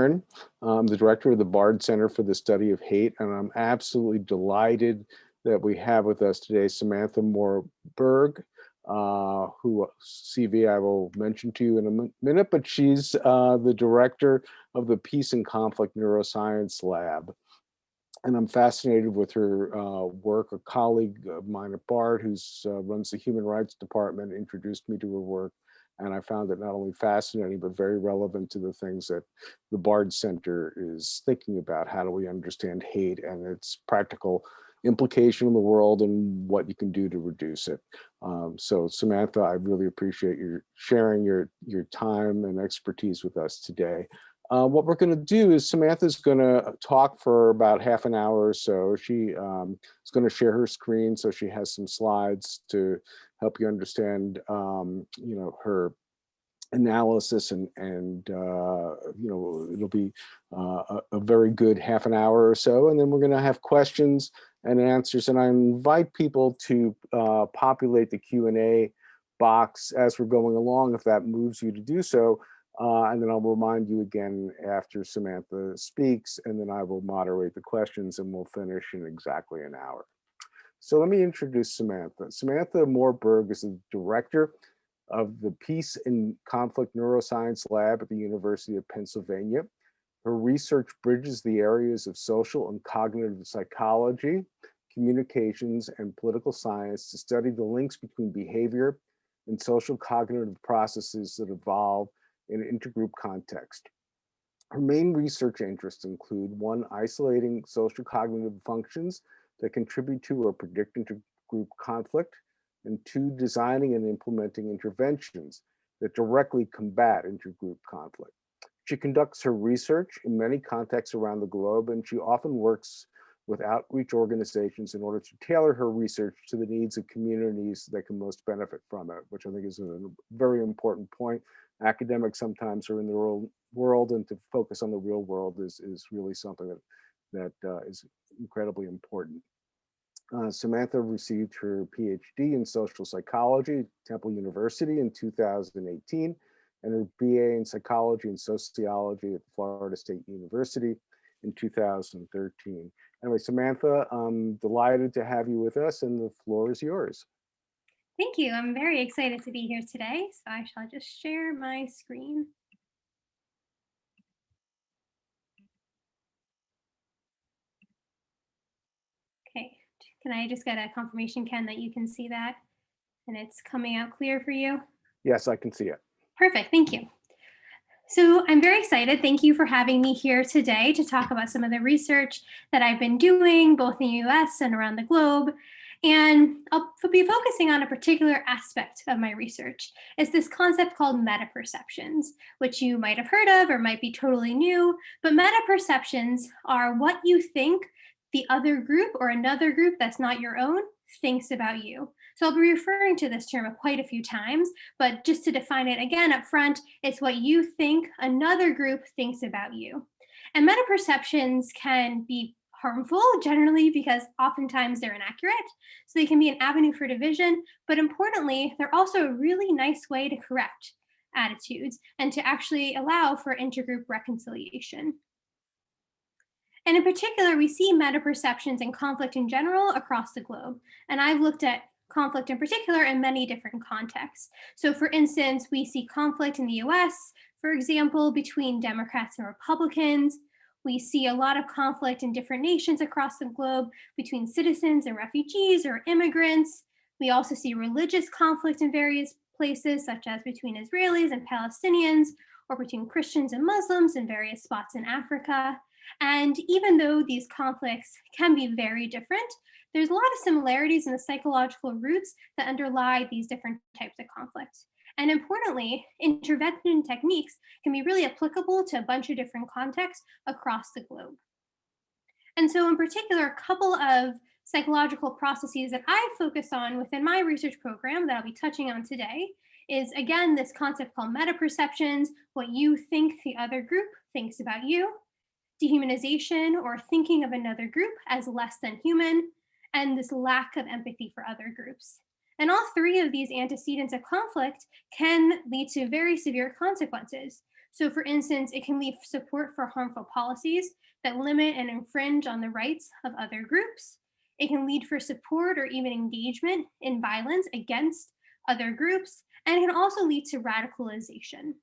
I'm the director of the Bard Center for the Study of Hate, and I'm absolutely delighted that we have with us today Samantha Moore-Berg, who CV I will mention to you in a minute, but she's the director of the Peace and Conflict Neuroscience Lab. And I'm fascinated with her work. A colleague of mine at Bard, who runs the Human Rights Department, introduced me to her work. And I found it not only fascinating, but very relevant to the things that the Bard Center is thinking about. How do we understand hate and its practical implication in the world and what you can do to reduce it? So Samantha, I really appreciate your sharing your time and expertise with us today. What we're going to do is Samantha's going to talk for about half an hour or so. She is going to share her screen, so she has some slides to help you understand, her analysis, and it'll be a very good half an hour or so, and then we're going to have questions and answers. And I invite people to populate the Q&A box as we're going along, if that moves you to do so. And then I'll remind you again after Samantha speaks, and then I will moderate the questions, and we'll finish in exactly an hour. So let me introduce Samantha. Samantha Moore-Berg is the director of the Peace and Conflict Neuroscience Lab at the University of Pennsylvania. Her research bridges the areas of social and cognitive psychology, communications, and political science to study the links between behavior and social cognitive processes that evolve in an intergroup context. Her main research interests include: one, isolating social cognitive functions that contribute to or predict intergroup conflict, and two, designing and implementing interventions that directly combat intergroup conflict. She conducts her research in many contexts around the globe, and she often works with outreach organizations in order to tailor her research to the needs of communities that can most benefit from it, which I think is a very important point. Academics sometimes are in the real world, and to focus on the real world is really something that is incredibly important. Samantha received her PhD in social psychology at Temple University in 2018, and her BA in psychology and sociology at Florida State University in 2013. Anyway, Samantha, I'm delighted to have you with us, and the floor is yours. Thank you. I'm very excited to be here today. So I shall just share my screen. Okay, can I just get a confirmation, Ken, that you can see that and it's coming out clear for you? Yes, I can see it. Perfect, thank you. So I'm very excited. Thank you for having me here today to talk about some of the research that I've been doing both in the US and around the globe. And I'll be focusing on a particular aspect of my research. It's this concept called meta-perceptions, which you might have heard of or might be totally new. But meta-perceptions are what you think the other group or another group that's not your own thinks about you. So I'll be referring to this term quite a few times, but just to define it again up front, it's what you think another group thinks about you. And meta-perceptions can be harmful generally because oftentimes they're inaccurate. So they can be an avenue for division, but importantly, they're also a really nice way to correct attitudes and to actually allow for intergroup reconciliation. And in particular, we see meta-perceptions and conflict in general across the globe. And I've looked at conflict in particular in many different contexts. So for instance, we see conflict in the US, for example, between Democrats and Republicans. We see a lot of conflict in different nations across the globe between citizens and refugees or immigrants. We also see religious conflict in various places, such as between Israelis and Palestinians, or between Christians and Muslims in various spots in Africa. And even though these conflicts can be very different, there's a lot of similarities in the psychological roots that underlie these different types of conflict. And importantly, intervention techniques can be really applicable to a bunch of different contexts across the globe. And so in particular, a couple of psychological processes that I focus on within my research program that I'll be touching on today is, again, this concept called meta-perceptions, what you think the other group thinks about you, dehumanization, or thinking of another group as less than human, and this lack of empathy for other groups. And all three of these antecedents of conflict can lead to very severe consequences. So for instance, it can lead support for harmful policies that limit and infringe on the rights of other groups. It can lead for support or even engagement in violence against other groups, and it can also lead to radicalization.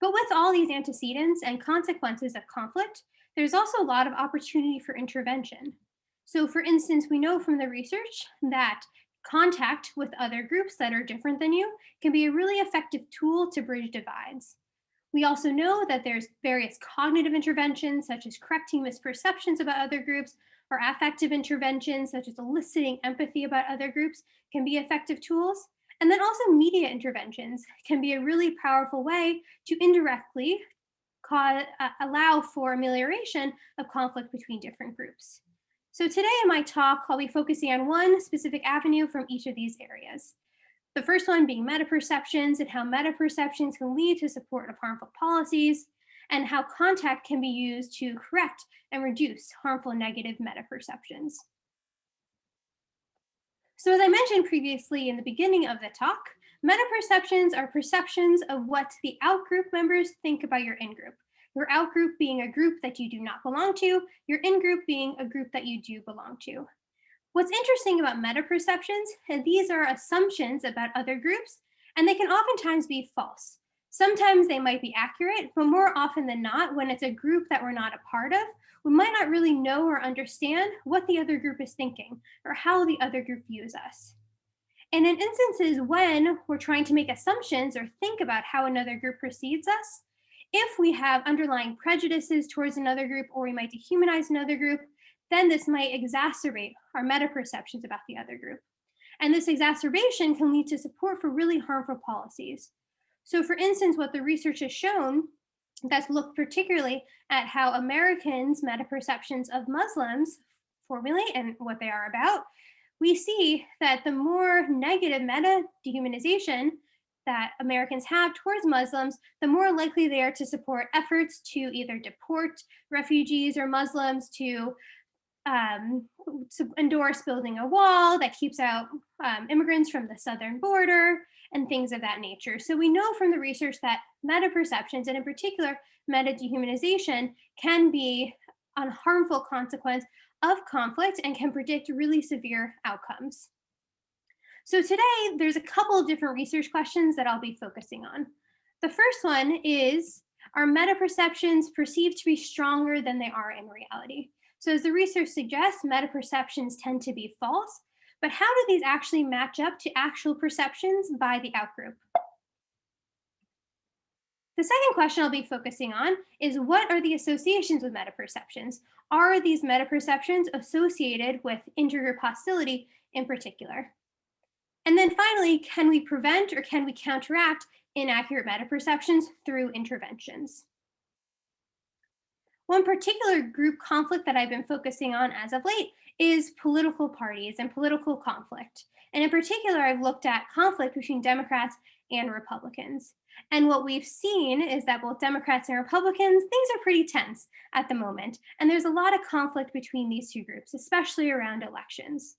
But with all these antecedents and consequences of conflict, there's also a lot of opportunity for intervention. So, for instance, we know from the research that contact with other groups that are different than you can be a really effective tool to bridge divides. We also know that there's various cognitive interventions, such as correcting misperceptions about other groups, or affective interventions, such as eliciting empathy about other groups, can be effective tools. And then also media interventions can be a really powerful way to indirectly allow for amelioration of conflict between different groups. So today in my talk, I'll be focusing on one specific avenue from each of these areas. The first one being metaperceptions and how metaperceptions can lead to support of harmful policies, and how contact can be used to correct and reduce harmful negative metaperceptions. So as I mentioned previously in the beginning of the talk, metaperceptions are perceptions of what the outgroup members think about your in-group. Your outgroup being a group that you do not belong to, your in-group being a group that you do belong to. What's interesting about metaperceptions is these are assumptions about other groups, and they can oftentimes be false. Sometimes they might be accurate, but more often than not, when it's a group that we're not a part of, we might not really know or understand what the other group is thinking or how the other group views us. And in instances when we're trying to make assumptions or think about how another group perceives us, if we have underlying prejudices towards another group or we might dehumanize another group, then this might exacerbate our metaperceptions about the other group. And this exacerbation can lead to support for really harmful policies. So for instance, what the research has shown that's looked particularly at how Americans' metaperceptions of Muslims formulate and what they are about, we see that the more negative meta-dehumanization that Americans have towards Muslims, the more likely they are to support efforts to either deport refugees or Muslims, to endorse building a wall that keeps out immigrants from the southern border and things of that nature. So we know from the research that metaperceptions, and in particular meta-dehumanization, can be a harmful consequence of conflict and can predict really severe outcomes. So today, there's a couple of different research questions that I'll be focusing on. The first one is, are metaperceptions perceived to be stronger than they are in reality? So as the research suggests, metaperceptions tend to be false, but how do these actually match up to actual perceptions by the outgroup? The second question I'll be focusing on is, what are the associations with metaperceptions? Are these metaperceptions associated with intergroup hostility in particular? And then finally, can we prevent or can we counteract inaccurate metaperceptions through interventions? One particular group conflict that I've been focusing on as of late is political parties and political conflict. And in particular, I've looked at conflict between Democrats and Republicans. And what we've seen is that both Democrats and Republicans, things are pretty tense at the moment. And there's a lot of conflict between these two groups, especially around elections.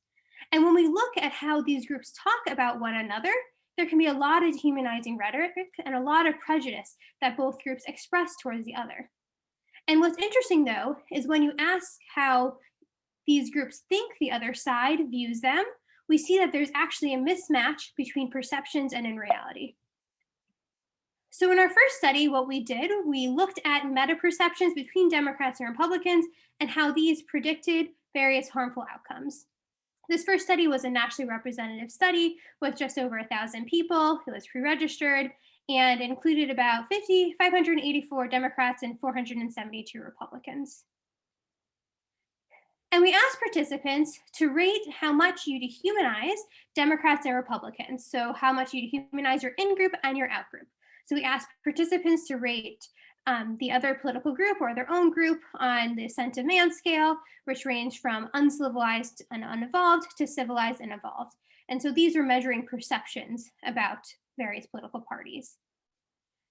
And when we look at how these groups talk about one another, there can be a lot of dehumanizing rhetoric and a lot of prejudice that both groups express towards the other. And what's interesting, though, is when you ask how these groups think the other side views them, we see that there's actually a mismatch between perceptions and in reality. So in our first study, what we did, we looked at metaperceptions between Democrats and Republicans and how these predicted various harmful outcomes. This first study was a nationally representative study with just over 1,000 people. It was pre-registered and included about 584 Democrats and 472 Republicans. And we asked participants to rate how much you dehumanize Democrats and Republicans. So how much you dehumanize your in-group and your out-group. So we asked participants to rate the other political group or their own group on the Ascent of Man scale, which ranged from uncivilized and unevolved to civilized and evolved. And so these were measuring perceptions about various political parties.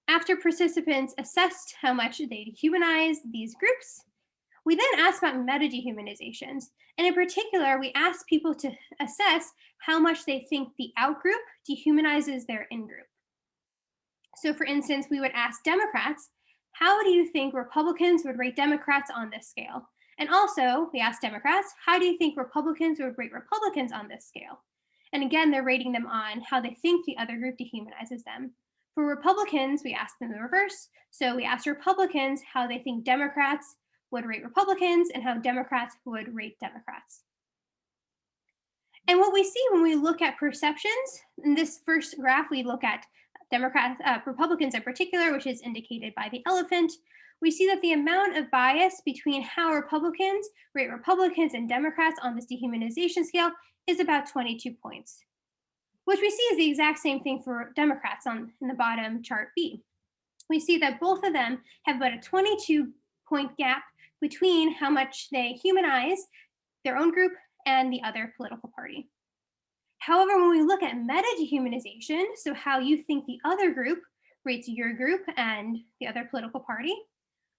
After participants assessed how much they dehumanized these groups, we then asked about meta-dehumanizations. And in particular, we asked people to assess how much they think the out-group dehumanizes their in-group. So for instance, we would ask Democrats, how do you think Republicans would rate Democrats on this scale? And also, we asked Democrats, how do you think Republicans would rate Republicans on this scale? And again, they're rating them on how they think the other group dehumanizes them. For Republicans, we asked them the reverse. So we asked Republicans how they think Democrats would rate Republicans and how Democrats would rate Democrats. And what we see when we look at perceptions, in this first graph, we look at Republicans in particular, which is indicated by the elephant. We see that the amount of bias between how Republicans rate Republicans and Democrats on this dehumanization scale is about 22 points, which we see is the exact same thing for Democrats in the bottom chart B. We see that both of them have about a 22-point gap between how much they humanize their own group and the other political party. However, when we look at meta-dehumanization, so how you think the other group rates your group and the other political party,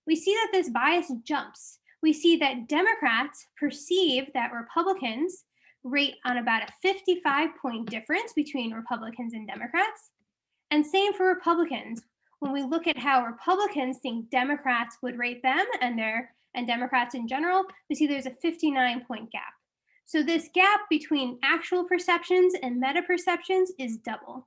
we see that this bias jumps. We see that Democrats perceive that Republicans rate on about a 55-point difference between Republicans and Democrats. And same for Republicans. When we look at how Republicans think Democrats would rate them and Democrats in general, we see there's a 59-point gap. So this gap between actual perceptions and meta perceptions is double.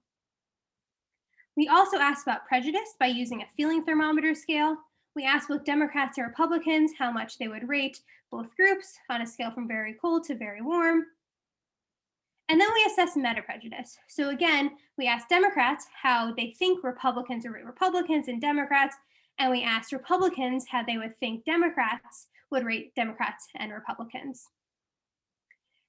We also asked about prejudice by using a feeling thermometer scale. We asked both Democrats and Republicans how much they would rate both groups on a scale from very cold to very warm. And then we assessed meta prejudice. So again, we asked Democrats how they think Republicans would rate Republicans and Democrats, and we asked Republicans how they would think Democrats would rate Democrats and Republicans.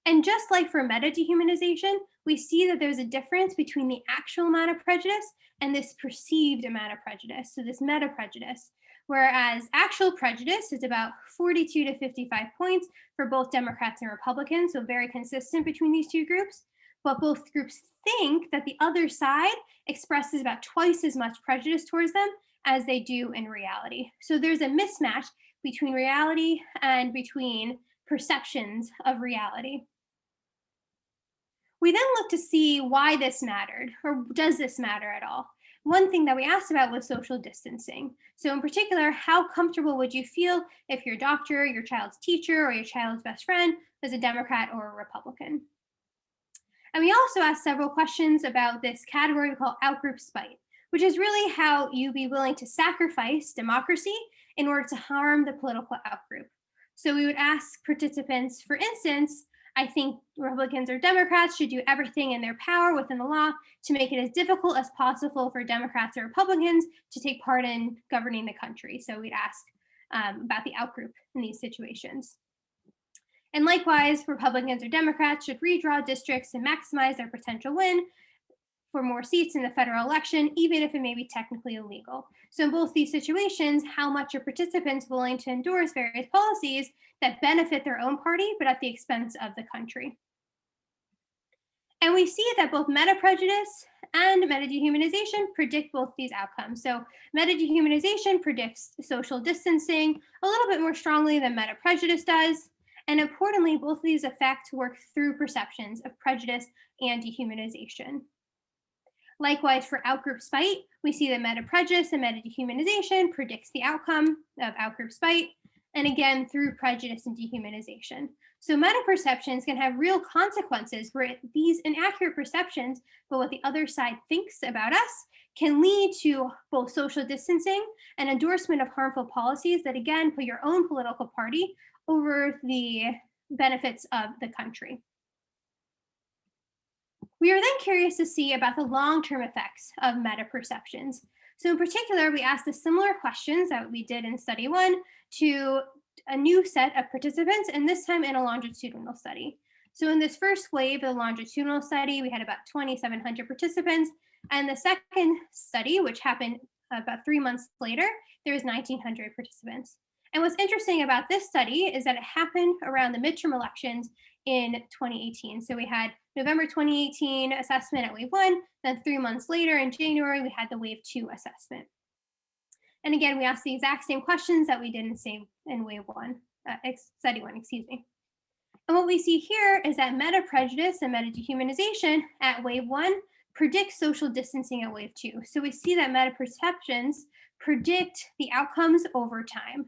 And just like for meta-dehumanization, we see that there's a difference between the actual amount of prejudice and this perceived amount of prejudice, so this meta-prejudice. Whereas actual prejudice is about 42 to 55 points for both Democrats and Republicans, so very consistent between these two groups. But both groups think that the other side expresses about twice as much prejudice towards them as they do in reality. So there's a mismatch between reality and between perceptions of reality. We then looked to see why this mattered, or does this matter at all? One thing that we asked about was social distancing. So in particular, how comfortable would you feel if your doctor, your child's teacher, or your child's best friend was a Democrat or a Republican? And we also asked several questions about this category we call outgroup spite, which is really how you be willing to sacrifice democracy in order to harm the political outgroup. So we would ask participants, for instance, I think Republicans or Democrats should do everything in their power within the law to make it as difficult as possible for Democrats or Republicans to take part in governing the country. So we'd ask about the outgroup in these situations. And likewise, Republicans or Democrats should redraw districts and maximize their potential win for more seats in the federal election, even if it may be technically illegal. So in both these situations, how much are participants willing to endorse various policies that benefit their own party, but at the expense of the country? And we see that both meta-prejudice and meta-dehumanization predict both these outcomes. So meta-dehumanization predicts social distancing a little bit more strongly than meta-prejudice does. And importantly, both of these effects work through perceptions of prejudice and dehumanization. Likewise, for outgroup spite, we see that meta-prejudice and meta-dehumanization predicts the outcome of outgroup spite, and again, through prejudice and dehumanization. So meta-perceptions can have real consequences where these inaccurate perceptions, but what the other side thinks about us, can lead to both social distancing and endorsement of harmful policies that, again, put your own political party over the benefits of the country. We are then curious to see about the long-term effects of meta-perceptions. So in particular, we asked the similar questions that we did in study 1 to a new set of participants, and this time in a longitudinal study. So in this first wave of the longitudinal study, we had about 2,700 participants, and the second study, which happened about 3 months later, there was 1,900 participants. And what's interesting about this study is that it happened around the midterm elections in 2018. So we had November 2018 assessment at wave 1, then 3 months later in January, we had the wave 2 assessment. And again, we asked the exact same questions that we did in wave 1, study 1, excuse me. And what we see here is that meta-prejudice and meta-dehumanization at wave 1 predict social distancing at wave 2. So we see that meta-perceptions predict the outcomes over time.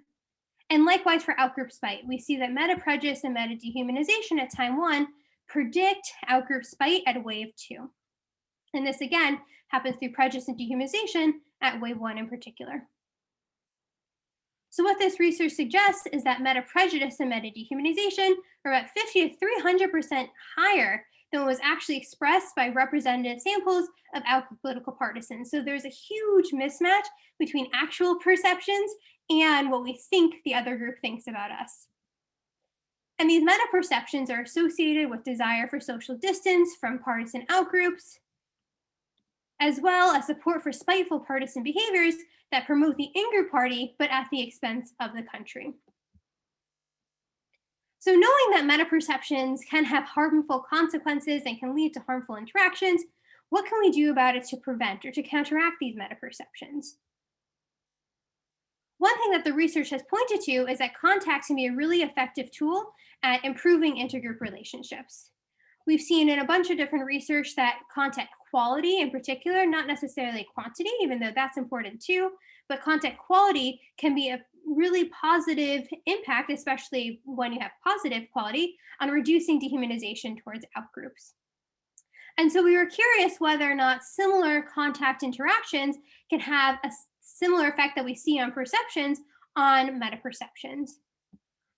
And likewise for outgroup spite, we see that meta-prejudice and meta-dehumanization at time 1 predict outgroup spite at wave 2. And this again happens through prejudice and dehumanization at wave 1 in particular. So what this research suggests is that meta-prejudice and meta-dehumanization are about 50 to 300% higher than what was actually expressed by representative samples of outgroup political partisans. So there's a huge mismatch between actual perceptions and what we think the other group thinks about us. And these meta-perceptions are associated with desire for social distance from partisan outgroups, as well as support for spiteful partisan behaviors that promote the in-group party, but at the expense of the country. So knowing that meta-perceptions can have harmful consequences and can lead to harmful interactions, what can we do about it to prevent or to counteract these meta-perceptions? One thing that the research has pointed to is that contact can be a really effective tool at improving intergroup relationships. We've seen in a bunch of different research that contact quality in particular, not necessarily quantity, even though that's important too, but contact quality can be a really positive impact, especially when you have positive quality, on reducing dehumanization towards outgroups. And so we were curious whether or not similar contact interactions can have a similar effect that we see on perceptions on meta-perceptions.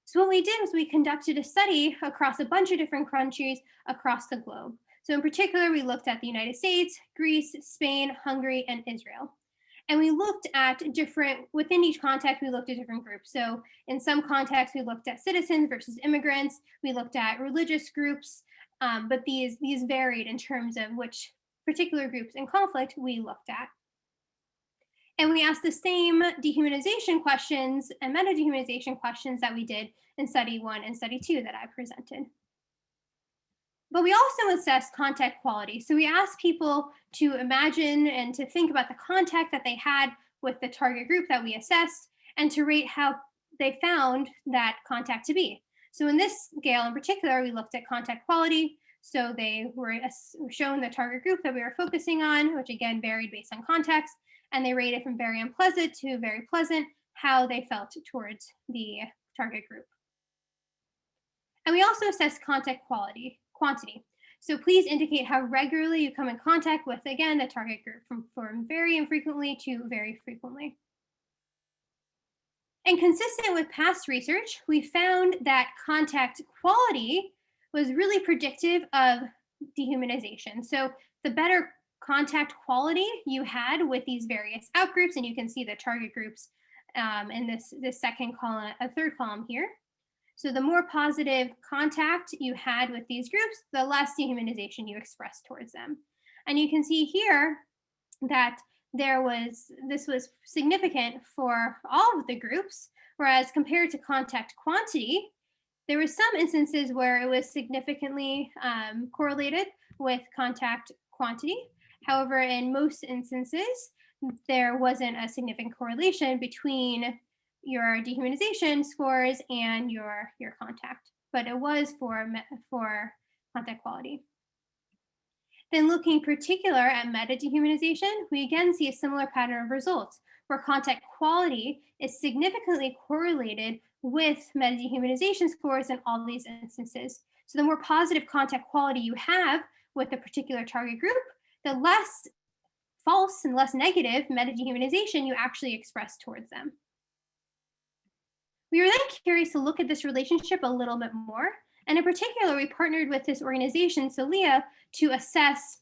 So what we did was we conducted a study across a bunch of different countries across the globe. So in particular, we looked at the United States, Greece, Spain, Hungary, and Israel. And we looked at within each context, we looked at different groups. So in some contexts, we looked at citizens versus immigrants. We looked at religious groups, but these varied in terms of which particular groups in conflict we looked at. And we asked the same dehumanization questions and meta-dehumanization questions that we did in study 1 and study 2 that I presented. But we also assessed contact quality. So we asked people to imagine and to think about the contact that they had with the target group that we assessed and to rate how they found that contact to be. So in this scale in particular, we looked at contact quality. So they were shown the target group that we were focusing on, which again varied based on context, and they rated from very unpleasant to very pleasant how they felt towards the target group. And we also assessed contact quantity. So please indicate how regularly you come in contact with, again, the target group from very infrequently to very frequently. And consistent with past research, we found that contact quality was really predictive of dehumanization. So the better contact quality you had with these various outgroups, and you can see the target groups in this second column, a third column here. So the more positive contact you had with these groups, the less dehumanization you expressed towards them. And you can see here that this was significant for all of the groups, whereas compared to contact quantity, there were some instances where it was significantly correlated with contact quantity. However, in most instances, there wasn't a significant correlation between your dehumanization scores and your contact, but it was for contact quality. Then looking in particular at meta-dehumanization, we again see a similar pattern of results, where contact quality is significantly correlated with meta-dehumanization scores in all these instances. So the more positive contact quality you have with a particular target group, the less false and less negative meta-dehumanization you actually express towards them. We were then curious to look at this relationship a little bit more. And in particular, we partnered with this organization, SOLIA, to assess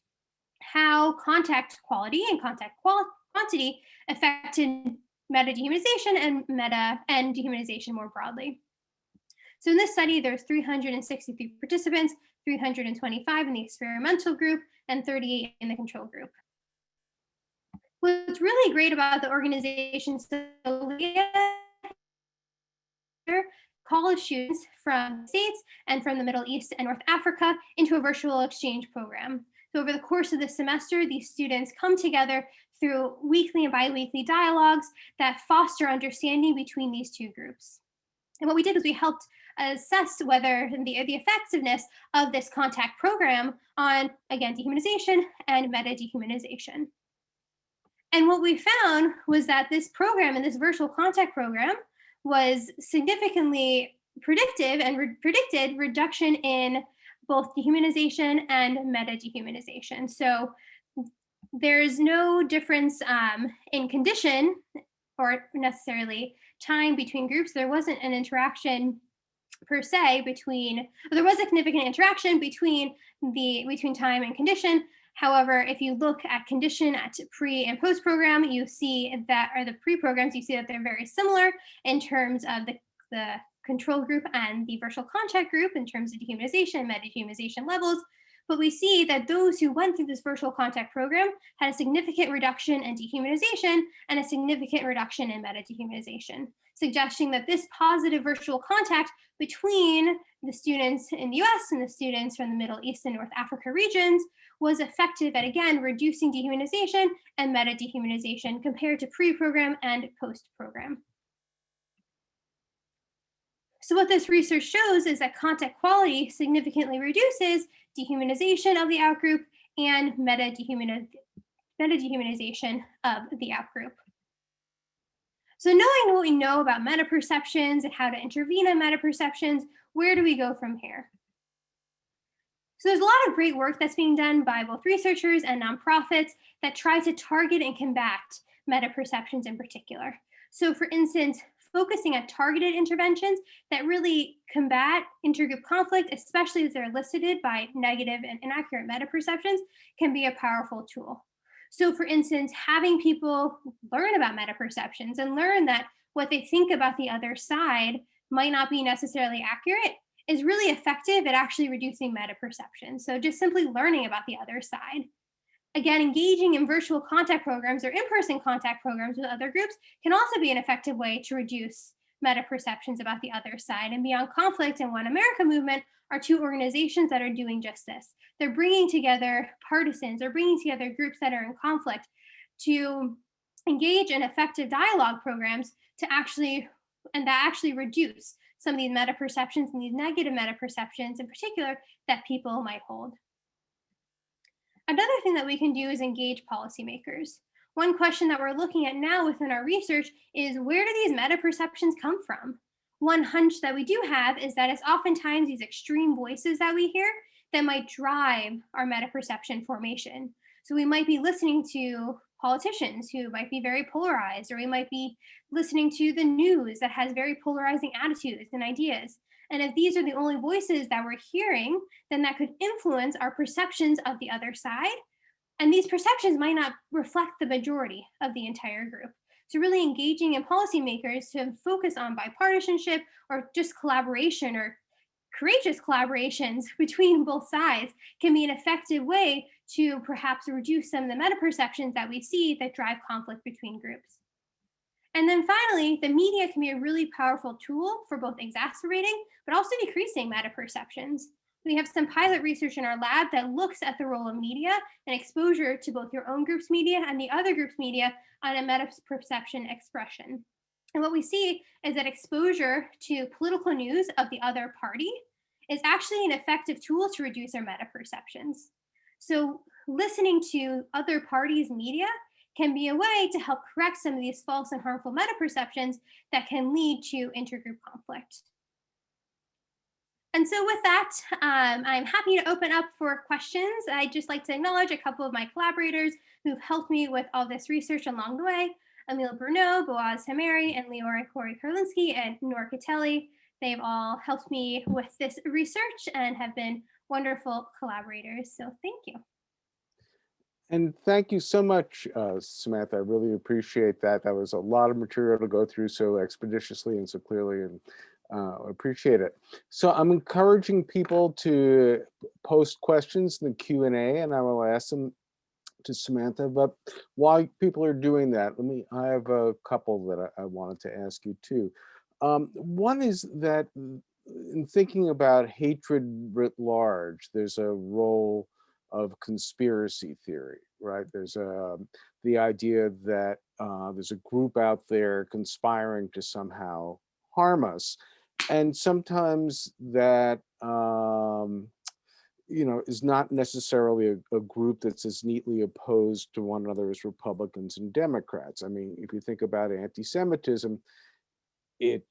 how contact quality and contact quantity affected meta-dehumanization and dehumanization more broadly. So in this study, there's 363 participants, 325 in the experimental group, and 38 in the control group. What's really great about the organization SOLIA, college students from the States and from the Middle East and North Africa into a virtual exchange program. So over the course of the semester, these students come together through weekly and biweekly dialogues that foster understanding between these two groups. And what we did was we helped assess whether the effectiveness of this contact program on, again, dehumanization and meta dehumanization. And what we found was that this program and this virtual contact program was significantly predictive and predicted reduction in both dehumanization and meta dehumanization. So there's no difference in condition or necessarily time between groups. There wasn't an interaction per se between, there was a significant interaction between time and condition. However, if you look at condition at pre and post program, you see that, or the pre programs, you see that they're very similar in terms of the control group and the virtual contact group in terms of dehumanization, meta dehumanization levels. But we see that those who went through this virtual contact program had a significant reduction in dehumanization and a significant reduction in meta dehumanization, suggesting that this positive virtual contact between the students in the US and the students from the Middle East and North Africa regions was effective at, again, reducing dehumanization and meta dehumanization compared to pre-program and post-program. So what this research shows is that contact quality significantly reduces dehumanization of the outgroup and meta dehumanization of the outgroup. So knowing what we know about meta perceptions and how to intervene in meta perceptions, where do we go from here? So there's a lot of great work that's being done by both researchers and nonprofits that try to target and combat meta perceptions in particular. So for instance, focusing on targeted interventions that really combat intergroup conflict, especially if they're elicited by negative and inaccurate meta perceptions, can be a powerful tool. So for instance, having people learn about meta perceptions and learn that what they think about the other side might not be necessarily accurate is really effective at actually reducing meta perception. So just simply learning about the other side. Again, engaging in virtual contact programs or in-person contact programs with other groups can also be an effective way to reduce meta perceptions about the other side. And Beyond Conflict and One America Movement are two organizations that are doing just this. They're bringing together partisans or bringing together groups that are in conflict to engage in effective dialogue programs to actually reduce some of these meta perceptions and these negative meta perceptions in particular that people might hold. Another thing that we can do is engage policymakers. One question that we're looking at now within our research is, where do these meta perceptions come from? One hunch that we do have is that it's oftentimes these extreme voices that we hear that might drive our meta perception formation. So we might be listening to politicians who might be very polarized, or we might be listening to the news that has very polarizing attitudes and ideas. And if these are the only voices that we're hearing, then that could influence our perceptions of the other side. And these perceptions might not reflect the majority of the entire group. So really engaging in policymakers to focus on bipartisanship or just collaboration or courageous collaborations between both sides can be an effective way to perhaps reduce some of the meta perceptions that we see that drive conflict between groups. And then finally, the media can be a really powerful tool for both exacerbating but also decreasing meta perceptions. We have some pilot research in our lab that looks at the role of media and exposure to both your own group's media and the other group's media on a meta perception expression. And what we see is that exposure to political news of the other party is actually an effective tool to reduce our meta perceptions. So listening to other parties' media can be a way to help correct some of these false and harmful meta perceptions that can lead to intergroup conflict. And so with that, I'm happy to open up for questions. I'd just like to acknowledge a couple of my collaborators who've helped me with all this research along the way: Emil Bruneau, Boaz Hameri, and Leora Corey-Karlinski, and Nor Catelli. They've all helped me with this research and have been wonderful collaborators. So thank you. And thank you so much, Samantha. I really appreciate that. That was a lot of material to go through so expeditiously and so clearly, and appreciate it. So I'm encouraging people to post questions in the Q&A, and I will ask them to Samantha. But while people are doing that, I have a couple that I wanted to ask you too. One is that in thinking about hatred writ large, there's a role of conspiracy theory, right? There's the idea that there's a group out there conspiring to somehow harm us. And sometimes that, is not necessarily a group that's as neatly opposed to one another as Republicans and Democrats. I mean, if you think about anti-Semitism, it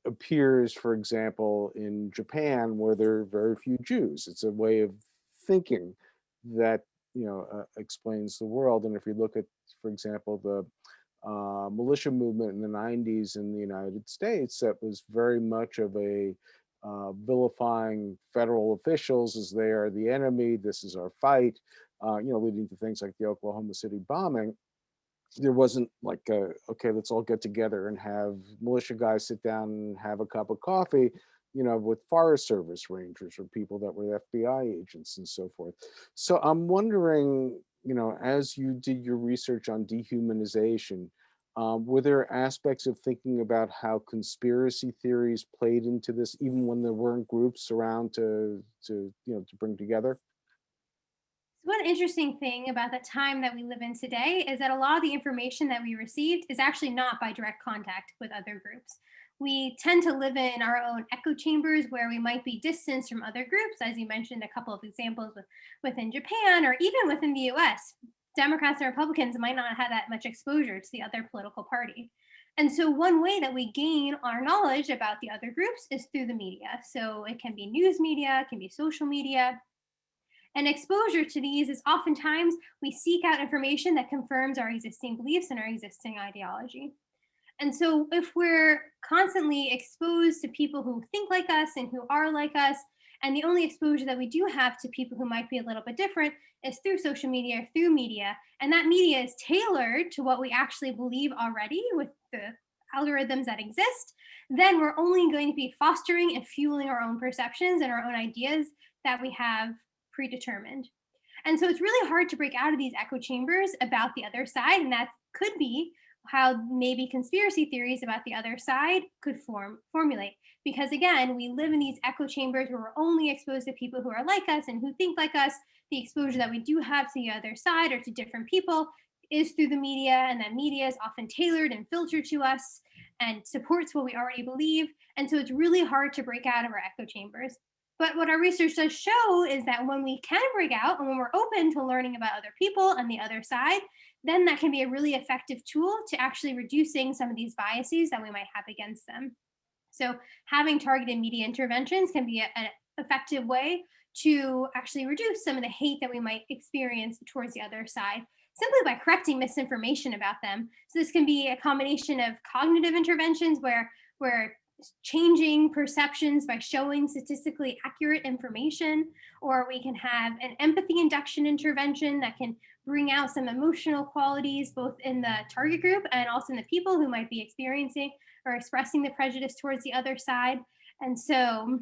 appears, for example, in Japan, where there are very few Jews. It's a way of thinking that explains the world. And if you look at, for example, the militia movement in the 90s in the United States, that was very much of a vilifying federal officials as they are the enemy. This is our fight, leading to things like the Oklahoma City bombing. There wasn't like okay, let's all get together and have militia guys sit down and have a cup of coffee, with Forest Service rangers or people that were FBI agents and so forth. So I'm wondering, as you did your research on dehumanization, were there aspects of thinking about how conspiracy theories played into this, even when there weren't groups around to bring together? One interesting thing about the time that we live in today is that a lot of the information that we received is actually not by direct contact with other groups. We tend to live in our own echo chambers where we might be distanced from other groups, as you mentioned, a couple of examples within Japan or even within the US. Democrats and Republicans might not have that much exposure to the other political party. And so, one way that we gain our knowledge about the other groups is through the media. So, it can be news media, it can be social media, and exposure to these is oftentimes we seek out information that confirms our existing beliefs and our existing ideology. And so, if we're constantly exposed to people who think like us and who are like us, and the only exposure that we do have to people who might be a little bit different is through social media or through media, and that media is tailored to what we actually believe already with the algorithms that exist, then we're only going to be fostering and fueling our own perceptions and our own ideas that we have predetermined. And so it's really hard to break out of these echo chambers about the other side. And that could be how maybe conspiracy theories about the other side could formulate. Because again, we live in these echo chambers where we're only exposed to people who are like us and who think like us. The exposure that we do have to the other side or to different people is through the media, and that media is often tailored and filtered to us and supports what we already believe. And so it's really hard to break out of our echo chambers. But what our research does show is that when we can break out and when we're open to learning about other people and the other side, then that can be a really effective tool to actually reducing some of these biases that we might have against them. So, having targeted media interventions can be an effective way to actually reduce some of the hate that we might experience towards the other side simply by correcting misinformation about them. So, this can be a combination of cognitive interventions where we're changing perceptions by showing statistically accurate information, or we can have an empathy induction intervention that can bring out some emotional qualities both in the target group and also in the people who might be experiencing or expressing the prejudice towards the other side. And so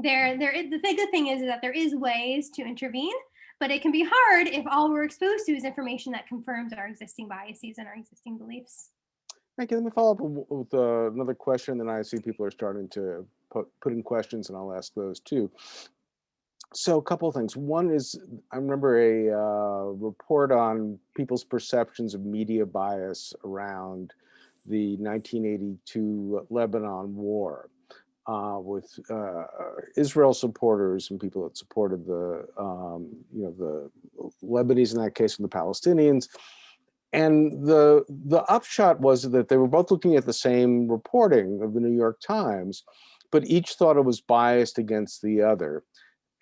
the good thing is that there is ways to intervene, but it can be hard if all we're exposed to is information that confirms our existing biases and our existing beliefs. Thank you. Let me follow up with another question. Then I see people are starting to put in questions, and I'll ask those too. So a couple of things. One is, I remember a report on people's perceptions of media bias around the 1982 Lebanon war, with Israel supporters and people that supported the Lebanese in that case and the Palestinians. And the upshot was that they were both looking at the same reporting of the New York Times, but each thought it was biased against the other.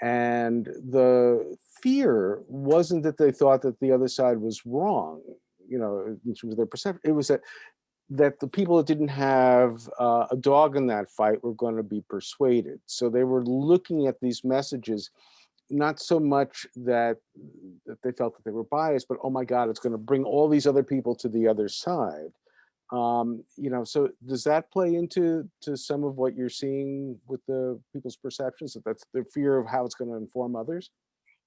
And the fear wasn't that they thought that the other side was wrong, in terms of their perception. It was that the people that didn't have a dog in that fight were going to be persuaded. So they were looking at these messages, not so much that they felt that they were biased, but oh my God, it's going to bring all these other people to the other side. So does that play into some of what you're seeing with the people's perceptions, that that's their fear of how it's going to inform others?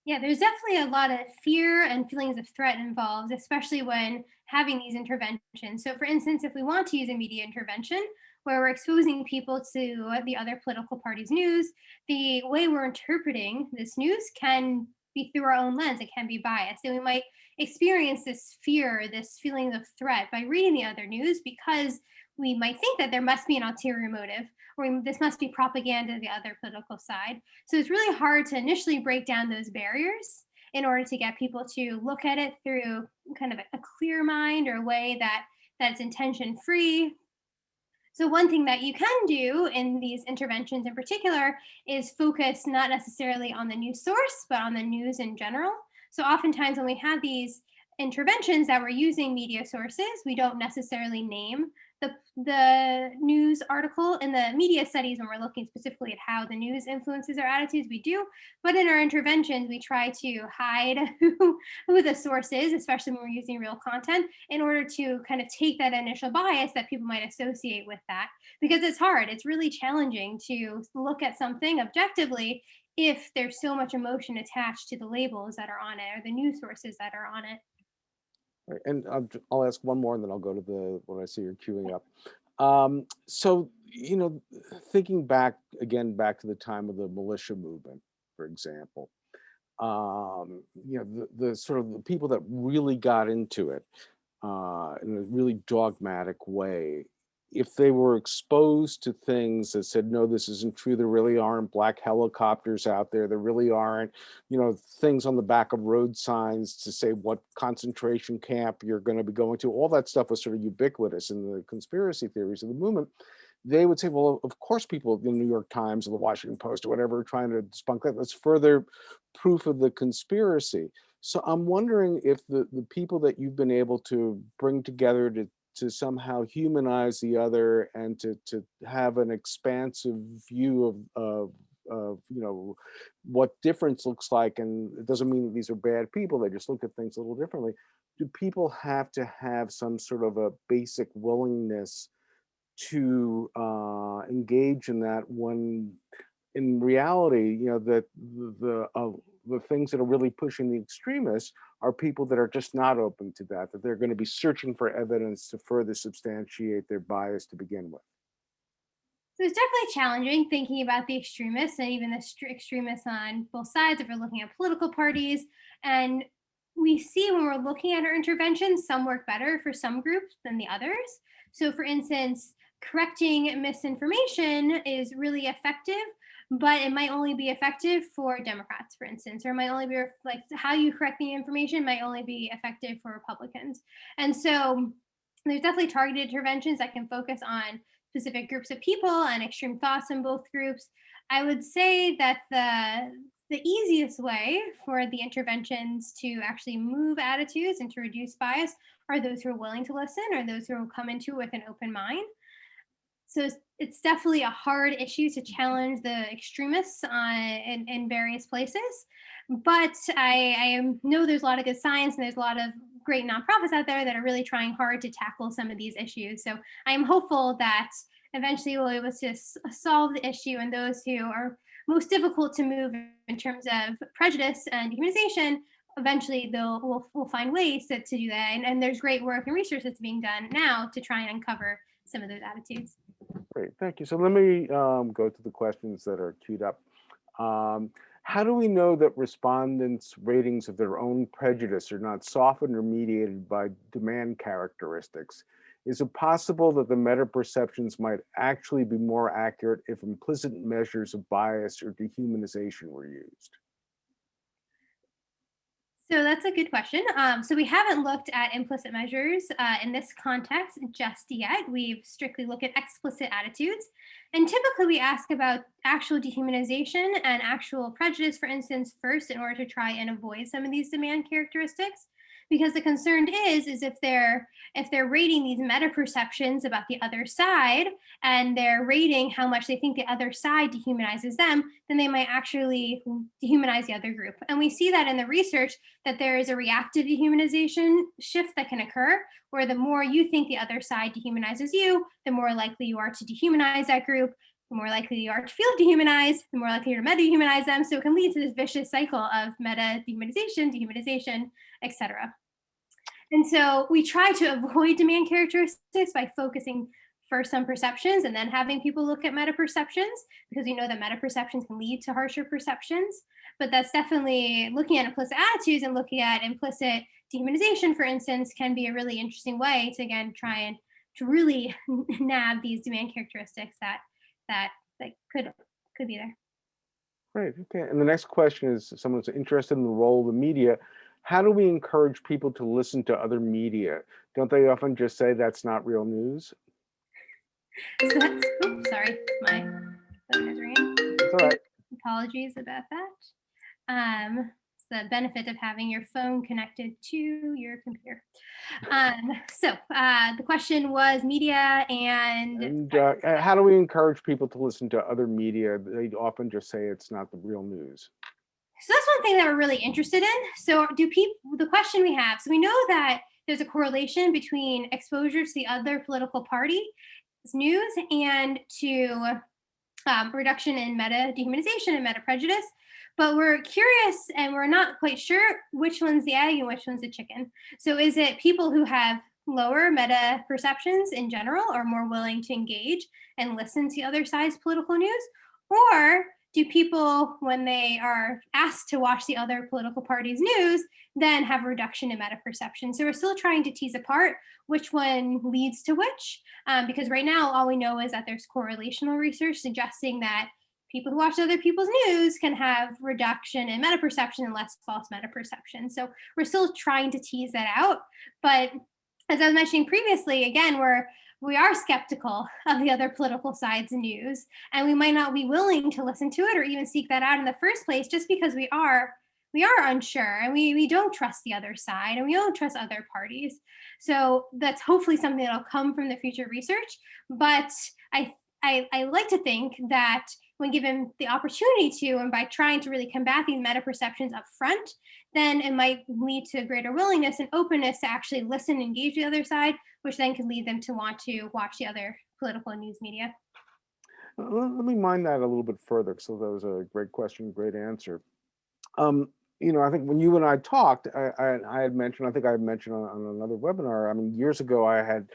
Yeah, there's definitely a lot of fear and feelings of threat involved, especially when having these interventions. So, for instance, if we want to use a media intervention where we're exposing people to the other political party's news, the way we're interpreting this news can be through our own lens. It can be biased. And we might experience this fear, this feeling of threat by reading the other news because we might think that there must be an ulterior motive, or this must be propaganda to the other political side. So it's really hard to initially break down those barriers in order to get people to look at it through kind of a clear mind, or a way that's intention free. So one thing that you can do in these interventions in particular is focus not necessarily on the news source, but on the news in general. So oftentimes when we have these interventions that we're using media sources, we don't necessarily name the news article. In the media studies, when we're looking specifically at how the news influences our attitudes, we do. But in our interventions, we try to hide who the source is, especially when we're using real content, in order to kind of take that initial bias that people might associate with that. Because it's hard, it's really challenging to look at something objectively if there's so much emotion attached to the labels that are on it, or the news sources that are on it. Right. And I'll ask one more, and then I'll go to the when I see you're queuing up. So, thinking back again, back to the time of the militia movement, for example, the sort of the people that really got into it in a really dogmatic way, if they were exposed to things that said, no, this isn't true, there really aren't black helicopters out there really aren't, things on the back of road signs to say what concentration camp you're going to be going to, all that stuff was sort of ubiquitous in the conspiracy theories of the movement. They would say, well, of course people in the New York Times or the Washington Post or whatever are trying to debunk that. That's further proof of the conspiracy. So I'm wondering if the people that you've been able to bring together to somehow humanize the other, and to have an expansive view of what difference looks like, and it doesn't mean that these are bad people, they just look at things a little differently. Do people have to have some sort of a basic willingness to engage in that, when in reality, that the things that are really pushing the extremists are people that are just not open to that they're going to be searching for evidence to further substantiate their bias to begin with? So it's definitely challenging thinking about the extremists, and even the extremists on both sides if we're looking at political parties. And we see when we're looking at our interventions, some work better for some groups than the others. So, for instance, correcting misinformation is really effective, but it might only be effective for Democrats, for instance, or it might only be like how you correct the information might only be effective for Republicans. And so there's definitely targeted interventions that can focus on specific groups of people and extreme thoughts in both groups. I would say that the easiest way for the interventions to actually move attitudes and to reduce bias are those who are willing to listen, or those who will come into it with an open mind. So it's definitely a hard issue to challenge the extremists in various places. But I know there's a lot of good science, and there's a lot of great nonprofits out there that are really trying hard to tackle some of these issues. So I'm hopeful that eventually we'll be able to solve the issue, and those who are most difficult to move in terms of prejudice and dehumanization, eventually we'll find ways to do that. And there's great work and research that's being done now to try and uncover some of those attitudes. Great, thank you. So let me go to the questions that are queued up. How do we know that respondents' ratings of their own prejudice are not softened or mediated by demand characteristics? Is it possible that the meta perceptions might actually be more accurate if implicit measures of bias or dehumanization were used? So that's a good question. So we haven't looked at implicit measures in this context just yet. We've strictly looked at explicit attitudes. And typically we ask about actual dehumanization and actual prejudice, for instance, first, in order to try and avoid some of these demand characteristics. Because the concern is if they're rating these meta perceptions about the other side, and they're rating how much they think the other side dehumanizes them, then they might actually dehumanize the other group. And we see that in the research, that there is a reactive dehumanization shift that can occur, where the more you think the other side dehumanizes you, the more likely you are to dehumanize that group. The more likely you are to feel dehumanized, the more likely you're to meta dehumanize them. So it can lead to this vicious cycle of meta dehumanization, etc. And so we try to avoid demand characteristics by focusing first on perceptions, and then having people look at meta perceptions, because we know that meta perceptions can lead to harsher perceptions. But that's definitely looking at implicit attitudes, and looking at implicit dehumanization, for instance, can be a really interesting way to, again, try really nab these demand characteristics that could be there. Great. Okay. And the next question is someone's interested in the role of the media. How do we encourage people to listen to other media? Don't they often just say that's not real news? So that's, sorry, my phone is ringing. It's all right. Apologies about that. It's the benefit of having your phone connected to your computer. The question was media and And how do we encourage people to listen to other media? They often just say it's not the real news. so that's one thing that we're really interested in. So the question we have, so we know that there's a correlation between exposure to the other political party's news and to reduction in meta dehumanization and meta prejudice. But we're curious and we're not quite sure which one's the egg and which one's the chicken. So is it people who have lower meta perceptions in general are more willing to engage and listen to the other side's political news? Or do people, when they are asked to watch the other political party's news, then have a reduction in meta perception? So we're still trying to tease apart which one leads to which, because right now all we know is that there's correlational research suggesting that people who watch other people's news can have reduction in meta perception and less false meta perception. So we're still trying to tease that out. But as I was mentioning previously, again, we are skeptical of the other political side's news, and we might not be willing to listen to it or even seek that out in the first place, just because we are unsure and we don't trust the other side and we don't trust other parties. So that's hopefully something that'll come from the future research. But I like to think that when given the opportunity to, and by trying to really combat these meta perceptions up front, then it might lead to greater willingness and openness to actually listen and engage the other side, which then can lead them to want to watch the other political news media. Let me mind that a little bit further. So that was a great question, great answer. I think when you and I talked, I had mentioned, I think I had mentioned on another webinar, I mean, years ago, I had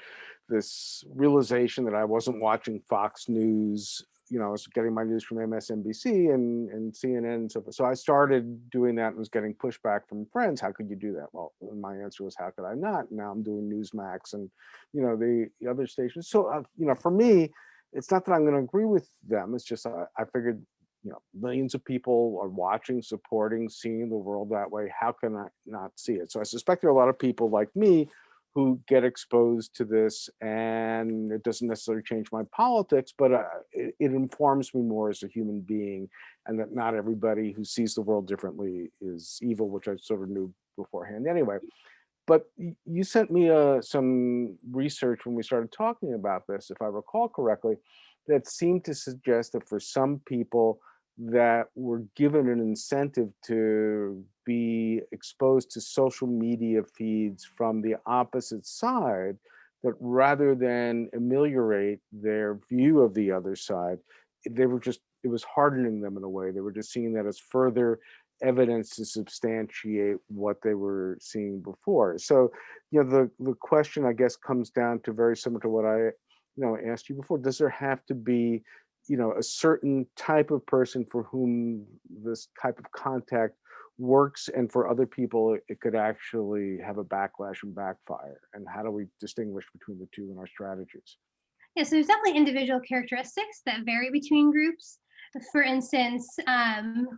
this realization that I wasn't watching Fox News. I was getting my news from MSNBC and CNN and so forth. So I started doing that and was getting pushback from friends. How could you do that? Well, my answer was, how could I not? Now I'm doing Newsmax and, the other stations. So, for me, it's not that I'm going to agree with them. It's just I figured, millions of people are watching, supporting, seeing the world that way. How can I not see it? So I suspect there are a lot of people like me who get exposed to this, and it doesn't necessarily change my politics, but it informs me more as a human being, and that not everybody who sees the world differently is evil, which I sort of knew beforehand anyway. But you sent me some research when we started talking about this, if I recall correctly, that seemed to suggest that for some people that were given an incentive to be exposed to social media feeds from the opposite side, that rather than ameliorate their view of the other side, it was hardening them in a way. They were just seeing that as further evidence to substantiate what they were seeing before. So, the question, I guess, comes down to very similar to what I, asked you before. Does there have to be, a certain type of person for whom this type of contact works, and for other people it could actually have a backlash and backfire? And how do we distinguish between the two in our strategies? Yeah, so there's definitely individual characteristics that vary between groups. For instance,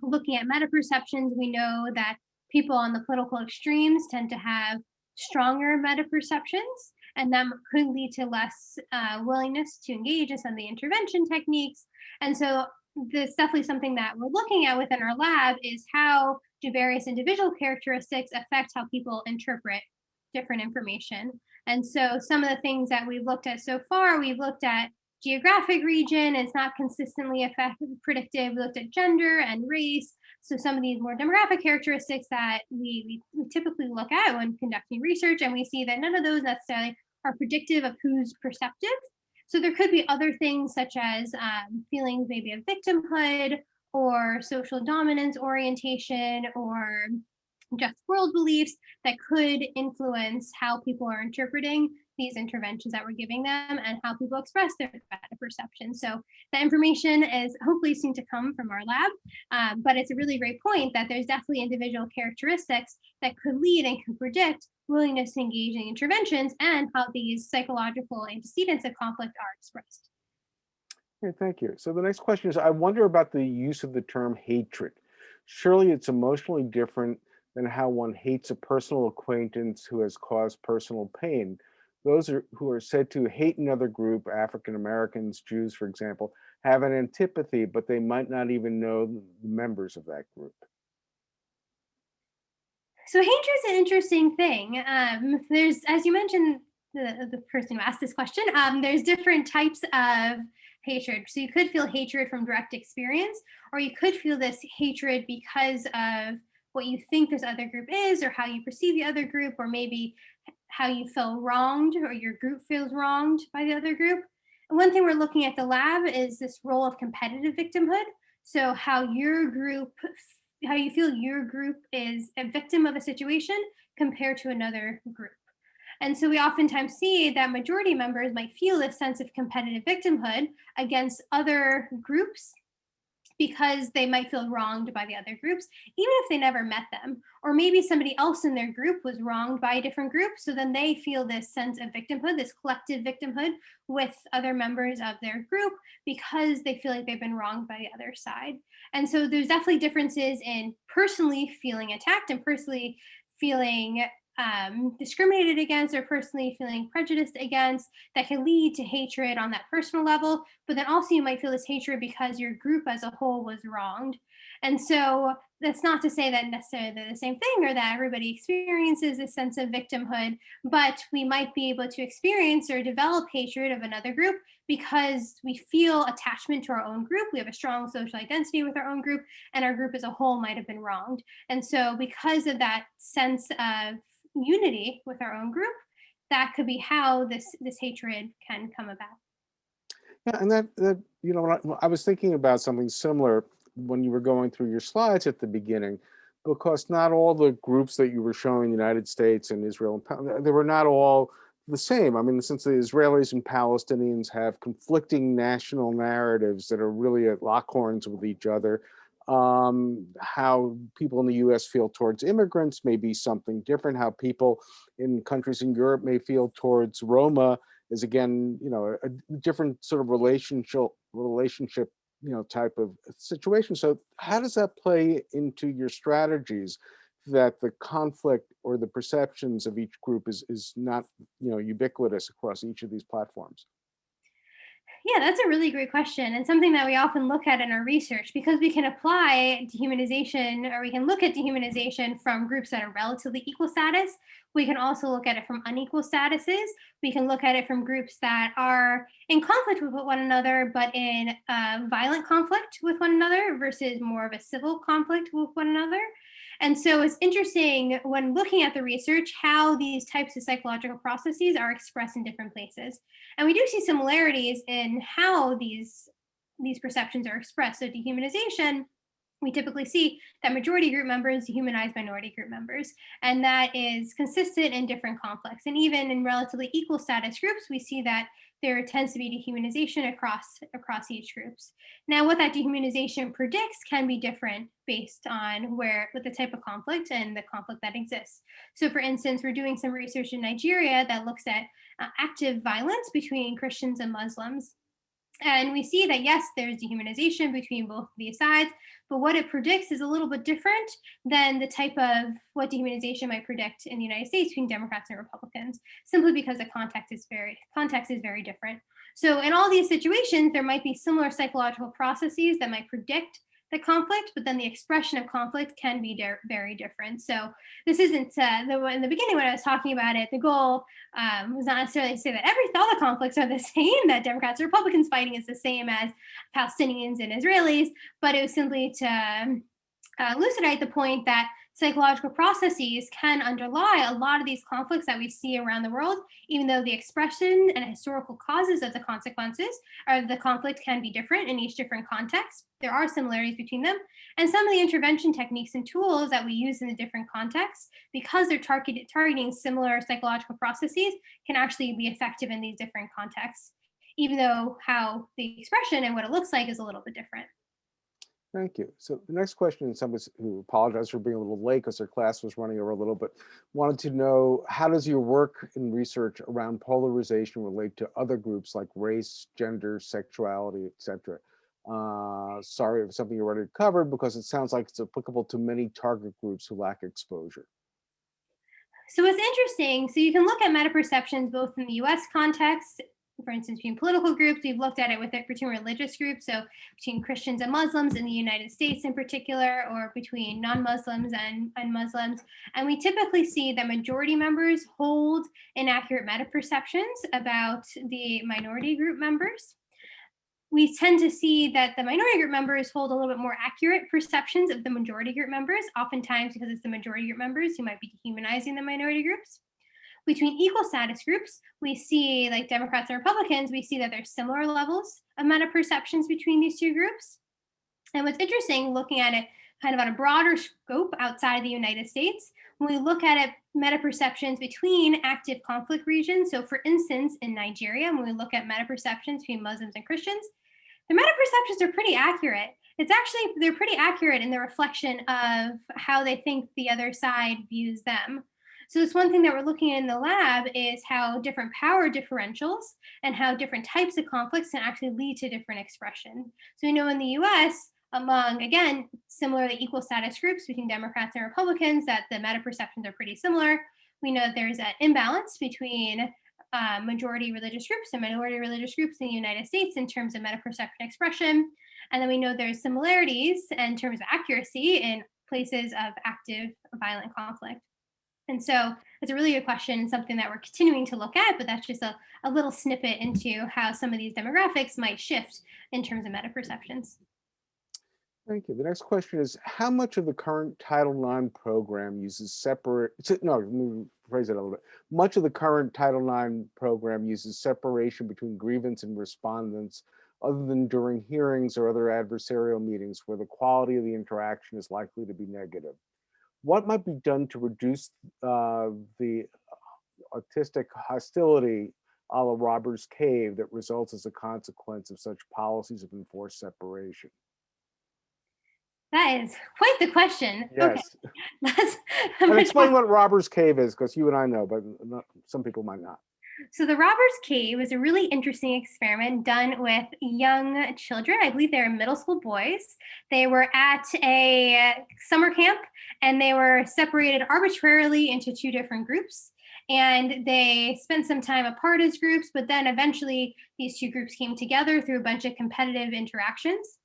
looking at meta perceptions, we know that people on the political extremes tend to have stronger meta perceptions, and that could lead to less willingness to engage in some of the intervention techniques. And so this is definitely something that we're looking at within our lab, is how do various individual characteristics affect how people interpret different information. And so some of the things that we've looked at so far, we've looked at geographic region, it's not consistently predictive. We looked at gender and race. So some of these more demographic characteristics that we typically look at when conducting research, and we see that none of those necessarily are predictive of who's perceptive. So there could be other things such as feelings maybe of victimhood or social dominance orientation or just world beliefs that could influence how people are interpreting these interventions that we're giving them and how people express their meta perception. So the information is hopefully soon to come from our lab, but it's a really great point that there's definitely individual characteristics that could lead and can predict willingness to engage in interventions, and how these psychological antecedents of conflict are expressed. Okay, thank you. So the next question is, I wonder about the use of the term hatred. Surely it's emotionally different than how one hates a personal acquaintance who has caused personal pain. Who are said to hate another group, African Americans, Jews, for example, have an antipathy, but they might not even know the members of that group. So hatred is an interesting thing. There's, as you mentioned, the person who asked this question, there's different types of hatred. So you could feel hatred from direct experience, or you could feel this hatred because of what you think this other group is, or how you perceive the other group, or maybe how you feel wronged, or your group feels wronged by the other group. And one thing we're looking at the lab is this role of competitive victimhood. So how you feel your group is a victim of a situation compared to another group. And so we oftentimes see that majority members might feel this sense of competitive victimhood against other groups because they might feel wronged by the other groups, even if they never met them. Or maybe somebody else in their group was wronged by a different group. So then they feel this sense of victimhood, this collective victimhood with other members of their group because they feel like they've been wronged by the other side. And so there's definitely differences in personally feeling attacked and personally feeling discriminated against or personally feeling prejudiced against that can lead to hatred on that personal level. But then also you might feel this hatred because your group as a whole was wronged. And so that's not to say that necessarily they're the same thing or that everybody experiences a sense of victimhood, but we might be able to experience or develop hatred of another group because we feel attachment to our own group. We have a strong social identity with our own group, and our group as a whole might have been wronged. And so, because of that sense of unity with our own group, that could be how this hatred can come about. Yeah, and that when I was thinking about something similar when you were going through your slides at the beginning, because not all the groups that you were showing, the United States and Israel, they were not all the same. I mean, since the Israelis and Palestinians have conflicting national narratives that are really at lockhorns with each other, how people in the U.S. feel towards immigrants may be something different. How people in countries in Europe may feel towards Roma is again, a different sort of relationship, type of situation. So how does that play into your strategies that the conflict or the perceptions of each group is not, ubiquitous across each of these platforms? Yeah, that's a really great question, and something that we often look at in our research because we can apply dehumanization or we can look at dehumanization from groups that are relatively equal status. We can also look at it from unequal statuses. We can look at it from groups that are in conflict with one another, but in violent conflict with one another versus more of a civil conflict with one another. And so it's interesting when looking at the research how these types of psychological processes are expressed in different places. And we do see similarities in how these perceptions are expressed. So dehumanization, we typically see that majority group members dehumanize minority group members, and that is consistent in different conflicts. And even in relatively equal status groups, we see that there tends to be dehumanization across each groups. Now, what that dehumanization predicts can be different based on what the type of conflict and the conflict that exists. So, for instance, we're doing some research in Nigeria that looks at active violence between Christians and Muslims. And we see that, yes, there's dehumanization between both of these sides, but what it predicts is a little bit different than the type of what dehumanization might predict in the United States between Democrats and Republicans, simply because the context is very different. So in all these situations, there might be similar psychological processes that might predict the conflict, but then the expression of conflict can be very different. So this isn't in the beginning when I was talking about it, the goal was not necessarily to say that all the conflicts are the same, that Democrats and Republicans fighting is the same as Palestinians and Israelis, but it was simply to elucidate the point that psychological processes can underlie a lot of these conflicts that we see around the world, even though the expression and historical causes of the consequences or the conflict can be different in each different context. There are similarities between them. And some of the intervention techniques and tools that we use in the different contexts, because they're targeting similar psychological processes, can actually be effective in these different contexts, even though how the expression and what it looks like is a little bit different. Thank you. So the next question is somebody who apologized for being a little late because their class was running over a little bit. Wanted to know, how does your work and research around polarization relate to other groups like race, gender, sexuality, etc.? Sorry if it's something you already covered, because it sounds like it's applicable to many target groups who lack exposure. So it's interesting. So you can look at meta perceptions both in the US context, for instance, between political groups. We've looked at it with it between religious groups, so between Christians and Muslims in the United States in particular, or between non-Muslims and Muslims. And we typically see that majority members hold inaccurate meta perceptions about the minority group members. We tend to see that the minority group members hold a little bit more accurate perceptions of the majority group members, oftentimes because it's the majority group members who might be dehumanizing the minority groups. Between equal status groups, we see, like Democrats and Republicans, we see that there's similar levels of meta perceptions between these two groups. And what's interesting, looking at it kind of on a broader scope outside the United States, when we look at it, meta perceptions between active conflict regions. So, for instance, in Nigeria, when we look at meta perceptions between Muslims and Christians, the meta perceptions are pretty accurate. It's actually, they're pretty accurate in the reflection of how they think the other side views them. So this one thing that we're looking at in the lab is how different power differentials and how different types of conflicts can actually lead to different expression. So we know in the US, among, again, similarly equal status groups between Democrats and Republicans, that the meta perceptions are pretty similar. We know that there's an imbalance between majority religious groups and minority religious groups in the United States in terms of meta perception expression. And then we know there's similarities in terms of accuracy in places of active violent conflict. And so it's a really good question, something that we're continuing to look at, but that's just a little snippet into how some of these demographics might shift in terms of meta perceptions. Thank you. The next question is, how much of the current Title IX program uses no, let me phrase it a little bit. Much of the current Title IX program uses separation between grievance and respondents, other than during hearings or other adversarial meetings where the quality of the interaction is likely to be negative. What might be done to reduce the autistic hostility a la Robbers Cave that results as a consequence of such policies of enforced separation? That is quite the question. Okay, Yes. let's And explain what Robbers Cave is, because you and I know, but some people might not. So the Robbers Cave was a really interesting experiment done with young children. I believe they were middle school boys. They were at a summer camp and they were separated arbitrarily into two different groups. And they spent some time apart as groups, but then eventually these two groups came together through a bunch of competitive interactions.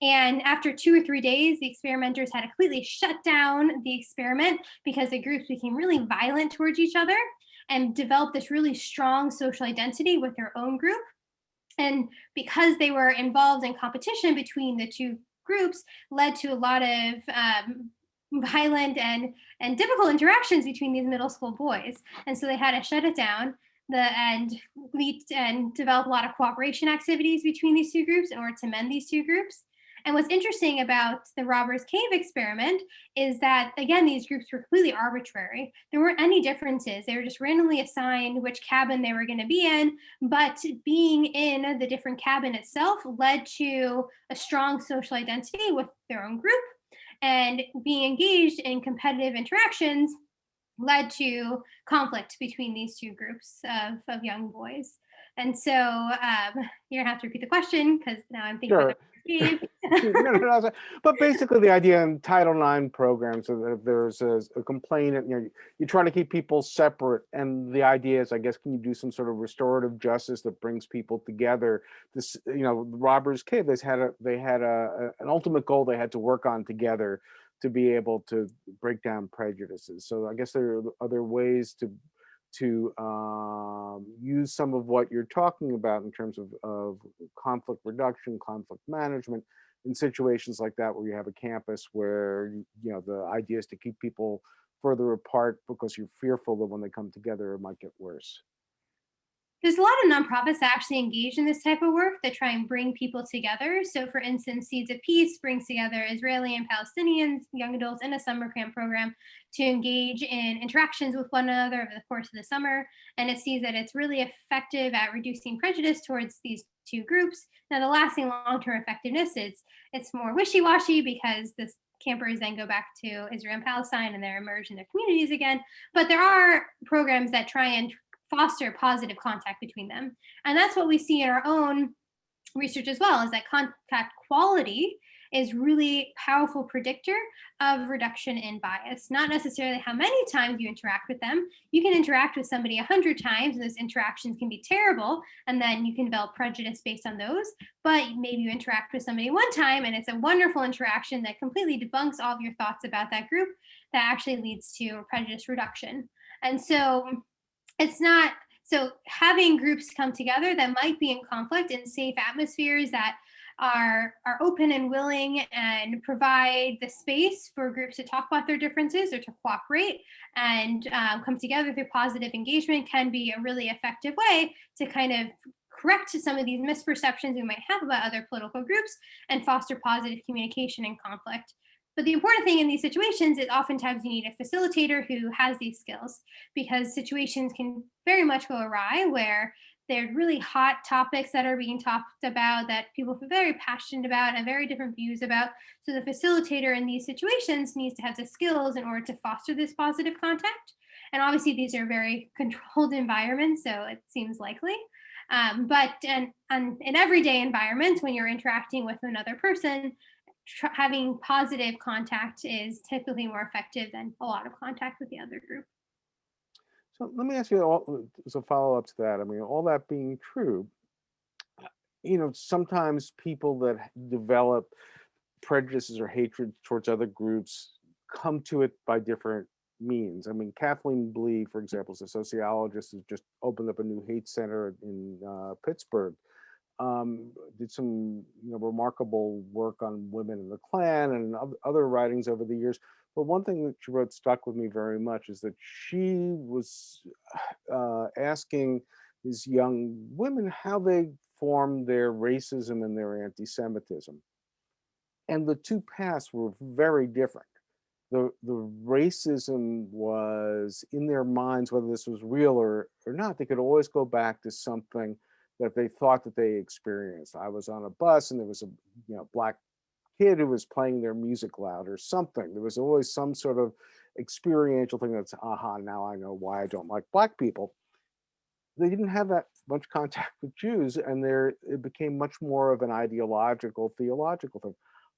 And after 2 or 3 days, the experimenters had to completely shut down the experiment because the groups became really violent towards each other and developed this really strong social identity with their own group. And because they were involved in competition between the two groups, led to a lot of violent and difficult interactions between these middle school boys. And so they had to shut it down and develop a lot of cooperation activities between these two groups in order to mend these two groups. And what's interesting about the Robbers Cave experiment is that, again, these groups were completely arbitrary. There weren't any differences. They were just randomly assigned which cabin they were going to be in, but being in the different cabin itself led to a strong social identity with their own group, and being engaged in competitive interactions led to conflict between these two groups of young boys. And so you're gonna have to repeat the question because now I'm thinking about Steve. No, but basically the idea in Title IX programs is that if there's a complainant, you're trying to keep people separate, and the idea is, I guess, can you do some sort of restorative justice that brings people together? This, Robbers Cave, they had an ultimate goal they had to work on together to be able to break down prejudices. So I guess there are other ways to use some of what you're talking about in terms of conflict reduction, conflict management, in situations like that where you have a campus where the idea is to keep people further apart because you're fearful that when they come together it might get worse. There's a lot of nonprofits that actually engage in this type of work that try and bring people together. So, for instance, Seeds of Peace brings together Israeli and Palestinians, young adults in a summer camp program to engage in interactions with one another over the course of the summer. And it sees that it's really effective at reducing prejudice towards these two groups. Now, the lasting long-term effectiveness it's more wishy-washy because the campers then go back to Israel and Palestine and they're immersed in their communities again. But there are programs that try and foster positive contact between them. And that's what we see in our own research as well, is that contact quality is really powerful predictor of reduction in bias. Not necessarily how many times you interact with them. You can interact with somebody 100 times, and those interactions can be terrible, and then you can develop prejudice based on those. But maybe you interact with somebody one time, and it's a wonderful interaction that completely debunks all of your thoughts about that group, that actually leads to prejudice reduction. And so it's not so having groups come together that might be in conflict in safe atmospheres that are open and willing and provide the space for groups to talk about their differences or to cooperate and come together through positive engagement can be a really effective way to kind of correct some of these misperceptions we might have about other political groups and foster positive communication and conflict. But the important thing in these situations is oftentimes you need a facilitator who has these skills, because situations can very much go awry where there are really hot topics that are being talked about that people feel very passionate about and have very different views about. So the facilitator in these situations needs to have the skills in order to foster this positive contact. And obviously these are very controlled environments, so it seems likely. But in everyday environments, when you're interacting with another person, having positive contact is typically more effective than a lot of contact with the other group. So let me ask you as a follow up to that. I mean, all that being true, sometimes people that develop prejudices or hatred towards other groups come to it by different means. I mean, Kathleen Blee, for example, is a sociologist who's just opened up a new hate center in Pittsburgh. Did some remarkable work on women in the Klan and other writings over the years. But one thing that she wrote stuck with me very much is that she was asking these young women how they formed their racism and their anti-Semitism. And the two paths were very different. The racism was in their minds, whether this was real or not. They could always go back to something that they thought that they experienced. I was on a bus and there was a black kid who was playing their music loud or something. There was always some sort of experiential thing that's, aha, now I know why I don't like black people. They didn't have that much contact with Jews, and it became much more of an ideological, theological thing.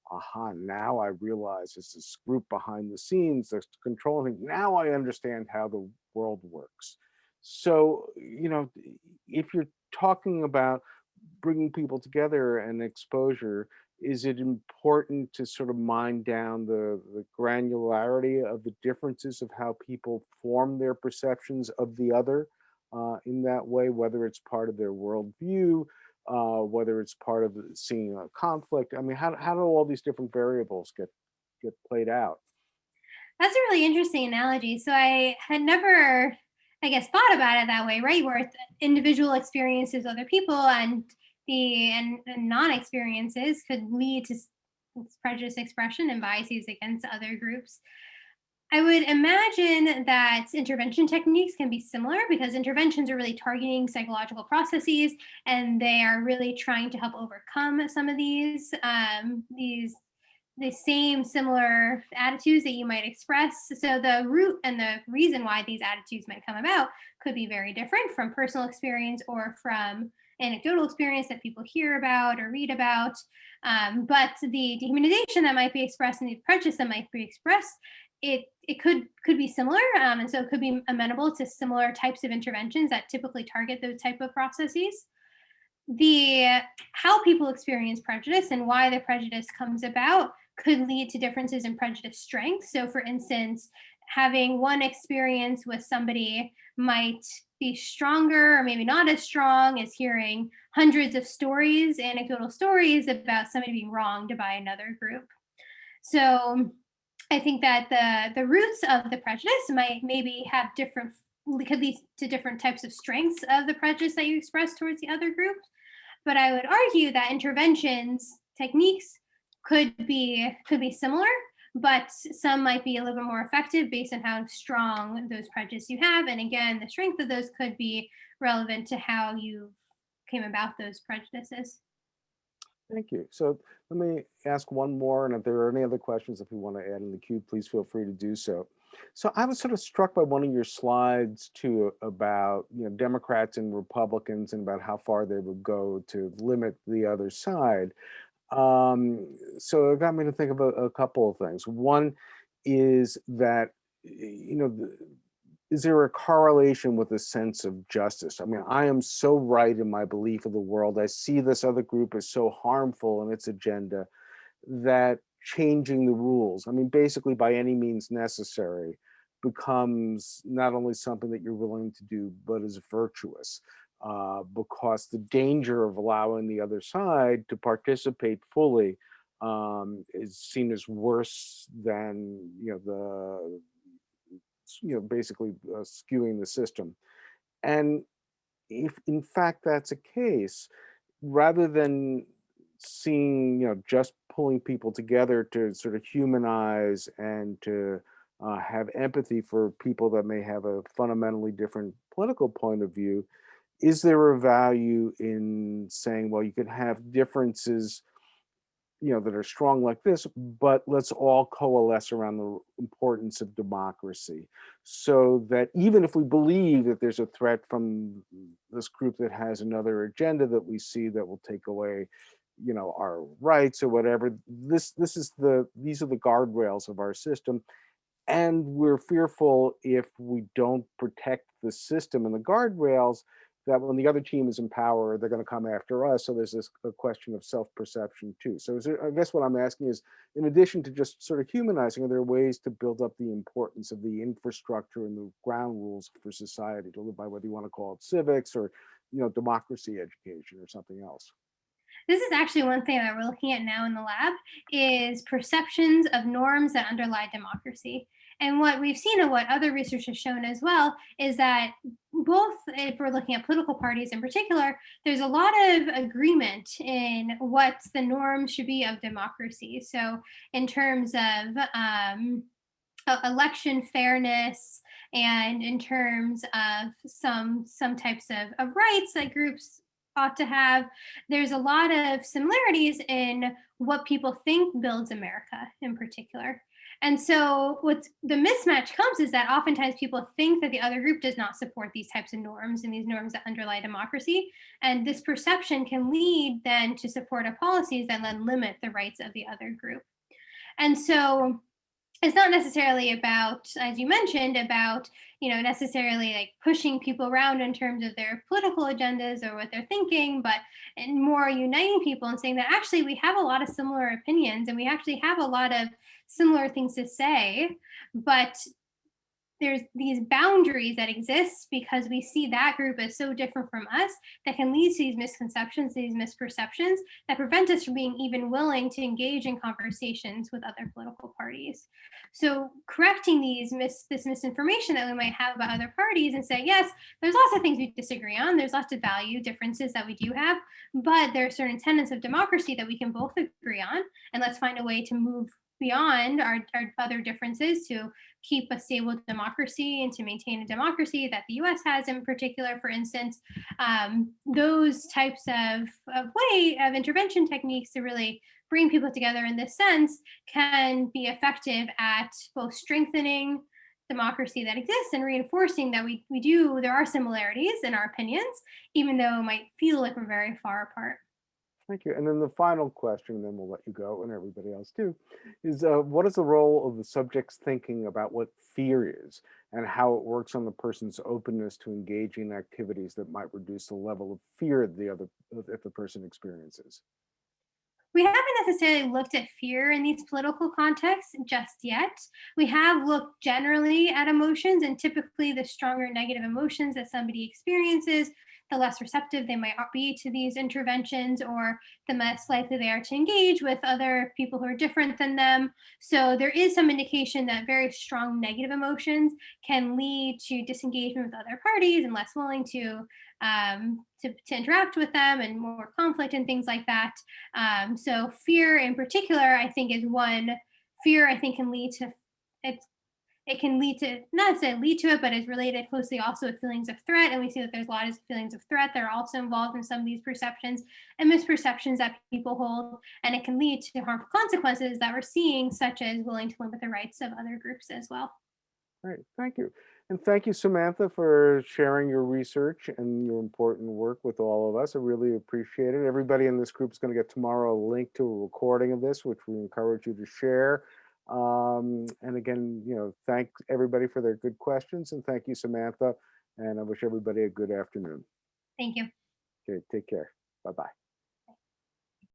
Aha, now I realize there's this group behind the scenes that's controlling. Now I understand how the world works. So, if you're talking about bringing people together and exposure, is it important to sort of mind down the granularity of the differences of how people form their perceptions of the other in that way, whether it's part of their worldview, whether it's part of seeing a conflict? I mean, how do all these different variables get played out? That's a really interesting analogy. So I had never, I guess, thought about it that way, right? Where it's individual experiences with other people and and non-experiences could lead to prejudice expression and biases against other groups. I would imagine that intervention techniques can be similar, because interventions are really targeting psychological processes and they are really trying to help overcome some of these the same similar attitudes that you might express. So the root and the reason why these attitudes might come about could be very different from personal experience or from anecdotal experience that people hear about or read about. But the dehumanization that might be expressed and the prejudice that might be expressed, it could be similar, and so it could be amenable to similar types of interventions that typically target those type of processes. The how people experience prejudice and why the prejudice comes about could lead to differences in prejudice strength. So, for instance, having one experience with somebody might be stronger or maybe not as strong as hearing hundreds of stories, anecdotal stories about somebody being wronged by another group. So I think that the roots of the prejudice might maybe have different, could lead to different types of strengths of the prejudice that you express towards the other group. But I would argue that interventions techniques could be similar, but some might be a little bit more effective based on how strong those prejudice you have. And again, the strength of those could be relevant to how you came about those prejudices. Thank you. So let me ask one more, and if there are any other questions, if you want to add in the queue, please feel free to do so. So I was sort of struck by one of your slides too about Democrats and Republicans and about how far they would go to limit the other side. So it got me to think of a couple of things. One is that is there a correlation with a sense of justice? I mean, I am so right in my belief of the world. I see this other group as so harmful in its agenda that changing the rules, I mean, basically by any means necessary, becomes not only something that you're willing to do, but is virtuous. Because the danger of allowing the other side to participate fully is seen as worse than basically skewing the system. And if in fact that's a case, rather than seeing, just pulling people together to sort of humanize and to have empathy for people that may have a fundamentally different political point of view, is there a value in saying, well, you can have differences that are strong like this, but let's all coalesce around the importance of democracy, so that even if we believe that there's a threat from this group that has another agenda that we see that will take away our rights or whatever, these are the guardrails of our system. And we're fearful, if we don't protect the system and the guardrails, that when the other team is in power, they're going to come after us. So there's a question of self-perception too. So I guess what I'm asking is, in addition to just sort of humanizing, are there ways to build up the importance of the infrastructure and the ground rules for society to live by, whether you want to call it civics or democracy education or something else? This is actually one thing that we're looking at now in the lab is perceptions of norms that underlie democracy. And what we've seen and what other research has shown as well is that both, if we're looking at political parties in particular, there's a lot of agreement in what the norms should be of democracy. So in terms of election fairness, and in terms of some types of rights that groups ought to have, there's a lot of similarities in what people think builds America in particular. And so what's the mismatch comes is that oftentimes people think that the other group does not support these types of norms and these norms that underlie democracy. And this perception can lead then to supportive policies that then limit the rights of the other group. And so it's not necessarily about, as you mentioned, about necessarily like pushing people around in terms of their political agendas or what they're thinking, but and more uniting people and saying that actually we have a lot of similar opinions and we actually have a lot of similar things to say, but there's these boundaries that exist because we see that group as so different from us that can lead to these misconceptions, these misperceptions that prevent us from being even willing to engage in conversations with other political parties. So correcting this misinformation that we might have about other parties and say, yes, there's lots of things we disagree on, there's lots of value differences that we do have, but there are certain tenets of democracy that we can both agree on, and let's find a way to move beyond our other differences to keep a stable democracy and to maintain a democracy that the US has in particular, for instance. Those types of way of intervention techniques to really bring people together in this sense can be effective at both strengthening democracy that exists and reinforcing that there are similarities in our opinions, even though it might feel like we're very far apart. Thank you. And then the final question, and then we'll let you go and everybody else too, is what is the role of the subject's thinking about what fear is and how it works on the person's openness to engaging in activities that might reduce the level of fear if the person experiences? We haven't necessarily looked at fear in these political contexts just yet. We have looked generally at emotions, and typically the stronger negative emotions that somebody experiences, the less receptive they might be to these interventions, or the less likely they are to engage with other people who are different than them. So there is some indication that very strong negative emotions can lead to disengagement with other parties and less willing to interact with them and more conflict and things like that. So fear in particular, I think, is one. Fear, I think, can lead to it's it can lead to, not necessarily lead to it, but is related closely also with feelings of threat. And we see that there's a lot of feelings of threat that are also involved in some of these perceptions and misperceptions that people hold. And it can lead to harmful consequences that we're seeing, such as willing to limit the rights of other groups as well. Great, thank you. And thank you, Samantha, for sharing your research and your important work with all of us. I really appreciate it. Everybody in this group is going to get tomorrow a link to a recording of this, which we encourage you to share. And again, thank everybody for their good questions. And thank you, Samantha. And I wish everybody a good afternoon. Thank you. Okay, take care. Bye-bye.